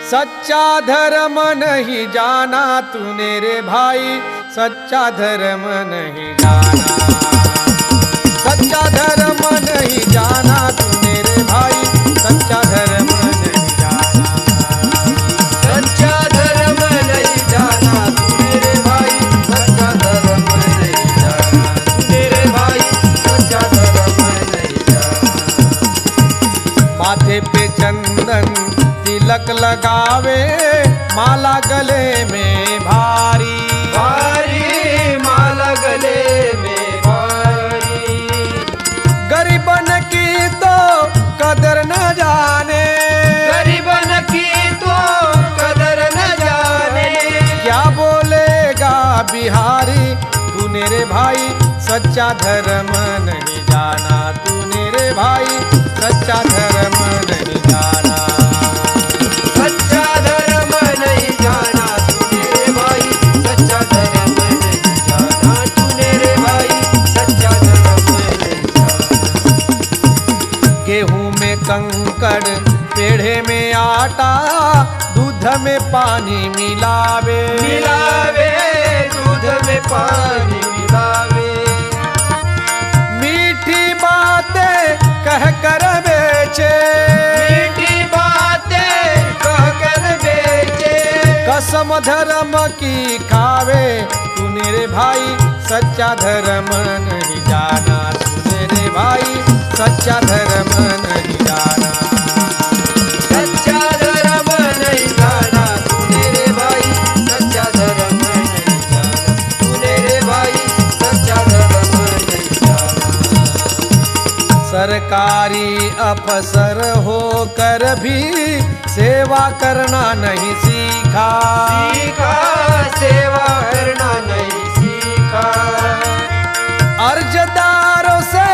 सच्चा धर्म नहीं जाना तूने रे भाई, सच्चा धर्म नहीं जाना, सच्चा धर्म नहीं जाना तूने रे भाई, सच्चा धर्म नहीं जाना, सच्चा धर्म नहीं जाना तूने रे भाई, सच्चा धर्म नहीं जाना तूने रे भाई, सच्चा धर्म नहीं जाना। माथे पे चंदन तिलक लगावे, माला गले में भारी भारी, माला गले में भारी। गरीबन की तो कदर न जाने, गरीबन की तो कदर न जाने। क्या बोलेगा बिहारी तूने रे भाई, सच्चा धर्म नहीं जाना तूने रे भाई, सच्चा धर्म नहीं जाना, सच्चा धर्म नहीं जाना तूने रे भाई, सच्चा धर्म नहीं जाना तूने रे भाई, सच्चा धर्म नहीं जाना। गेहूं में कंकड़ पेढ़े में आटा, दूध में पानी मिलावे, मिलावे दूध में पानी मिलावे। मीठी बातें कह कर बेचे, मीठी बातें कह कर बेचे। कसम धर्म की खावे तूने रे भाई, सच्चा धर्म नहीं जाना तूने रे भाई, सच्चा धर्म नहीं जाना, सच्चा धर्म नहीं जाना तूने रे भाई, सच्चा धर्म नहीं जाना तूने रे भाई, सच्चा धर्म नहीं जाना। सरकारी अफसर होकर भी सेवा करना नहीं सीखा, सीखा सेवा करना नहीं सीखा। अर्जदारों से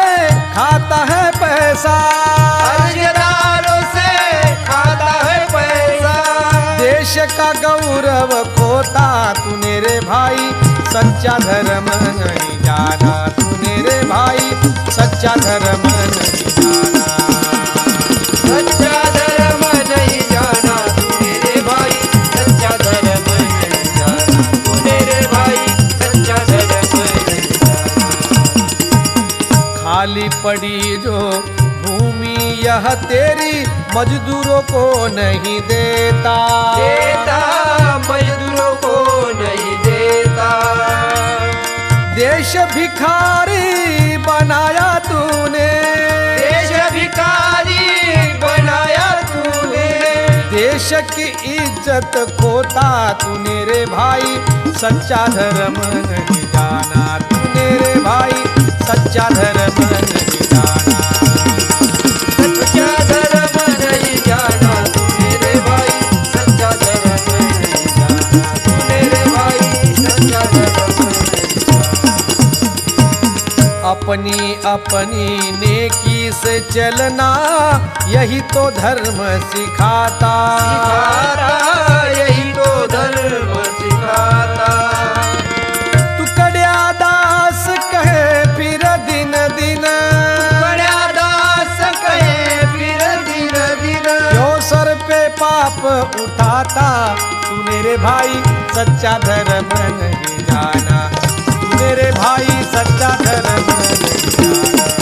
खाता है पैसा, अर्जदारों से खाता है पैसा। देश का गौरव खोता तूने रे भाई, सच्चा धर्म नहीं जाना तूने रे भाई, सच्चा धर्म नहीं जाना, सच्चा धर्म नहीं जाना तूने रे भाई, सच्चा धर्म नहीं जाना तूने रे भाई, सच्चा धर्म नहीं जाना। खाली पड़ी जो भूमि यह तेरी, मजदूरों को नहीं देता, देता मजदूरों को नहीं देता। देश भिखारी बनाया तूने, देश भिखारी बनाया तूने। देश की इज्जत खोता तूने रे भाई, सच्चा धर्म नहीं जाना तूने रे भाई, सच्चा धर्म नहीं जाना, सच्चा धर्म नहीं जाना तूने रे भाई, सच्चा धर्म नहीं जाना तूने रे भाई, सच्चा धर्म नहीं जाना। अपनी अपनी नेकी से चलना यही तो धर्म सिखाता, सिखाता यही तो धर्म सिखाता। तू कड़िया दास कहे फिर दिन दिन, बड़ा दास कहे फिर दिन दिन। क्यों सर पे पाप उठाता तूने रे भाई, सच्चा धर्म नहीं जाना तूने रे भाई, सच्चा धर्म नहीं जाना।